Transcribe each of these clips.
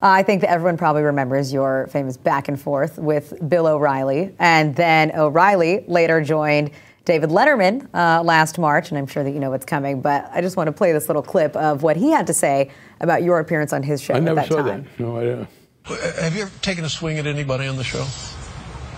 I think that everyone probably remembers your famous back and forth with Bill O'Reilly. And then O'Reilly later joined David Letterman last March, and I'm sure that you know what's coming. But I just want to play this little clip of what he had to say about your appearance on his show at that time. I never saw that. No, I didn't. Have you ever taken a swing at anybody on the show?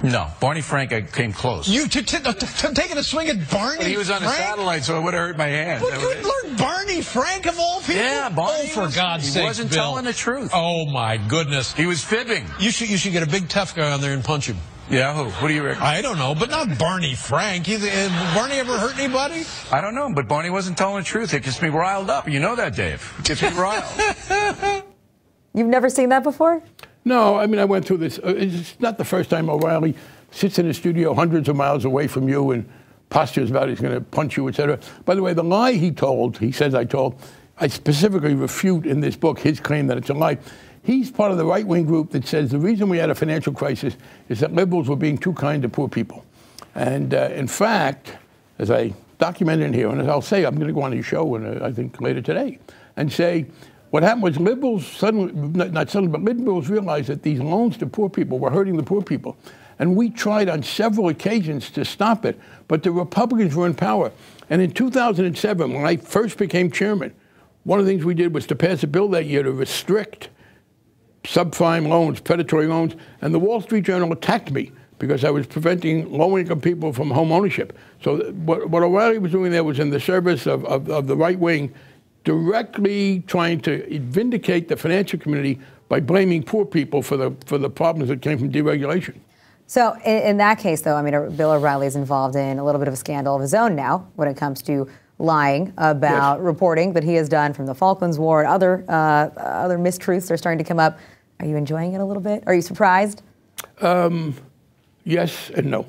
No. Barney Frank, I came close. You taking a swing at Barney Frank? He was on a satellite, so it would have hurt my hand. Well, good Lord, Barney Frank of all people? Yeah, Barney. Oh, for God's sake, He wasn't Bill. telling the truth. Oh, my goodness. He was fibbing. You should get a big tough guy on there and punch him. Yeah, who? What do you reckon? I don't know, but not Barney Frank. Barney ever hurt anybody? I don't know, but Barney wasn't telling the truth. It gets me riled up. You know that, Dave. It gets me riled. You've never seen that before? No, I mean, I went through this. It's not the first time O'Reilly sits in a studio hundreds of miles away from you and postures about he's going to punch you, etc. By the way, the lie he says I told, I specifically refute in this book his claim that it's a lie. He's part of the right-wing group that says the reason we had a financial crisis is that liberals were being too kind to poor people. And in fact, as I documented in here, and as I'll say, I'm going to go on your show, and I think later today, and say what happened was liberals suddenly, not suddenly, but liberals realized that these loans to poor people were hurting the poor people. And we tried on several occasions to stop it, but the Republicans were in power. And in 2007, when I first became chairman, one of the things we did was to pass a bill that year to restrict subprime loans, predatory loans, and the Wall Street Journal attacked me because I was preventing low-income people from home ownership. So what O'Reilly was doing there was in the service of the right wing, directly trying to vindicate the financial community by blaming poor people for the problems that came from deregulation. So in that case, though, I mean, Bill O'Reilly is involved in a little bit of a scandal of his own now when it comes to lying about reporting that he has done from the Falklands War and other mistruths are starting to come up. Are you enjoying it a little bit? Are you surprised? Yes and no.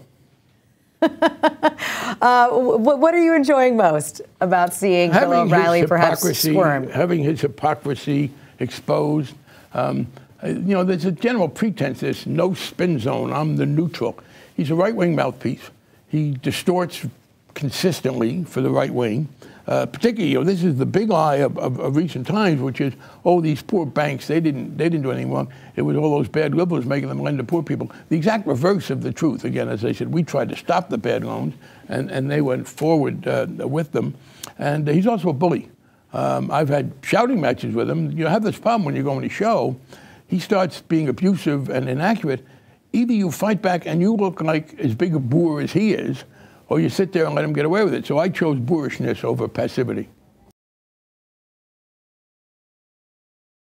What are you enjoying most about seeing Bill O'Reilly perhaps squirm? Having his hypocrisy exposed. You know, there's a general pretense, there's no spin zone, I'm the neutral. He's a right-wing mouthpiece. He distorts consistently for the right wing. Particularly, you know, this is the big lie of recent times, which is, oh, these poor banks, they didn't do anything wrong. It was all those bad liberals making them lend to poor people. The exact reverse of the truth. Again, as I said, we tried to stop the bad loans, and they went forward with them. And he's also a bully. I've had shouting matches with him. You have this problem when you go on a show. He starts being abusive and inaccurate. Either you fight back and you look like as big a boor as he is, or you sit there and let him get away with it. So I chose boorishness over passivity.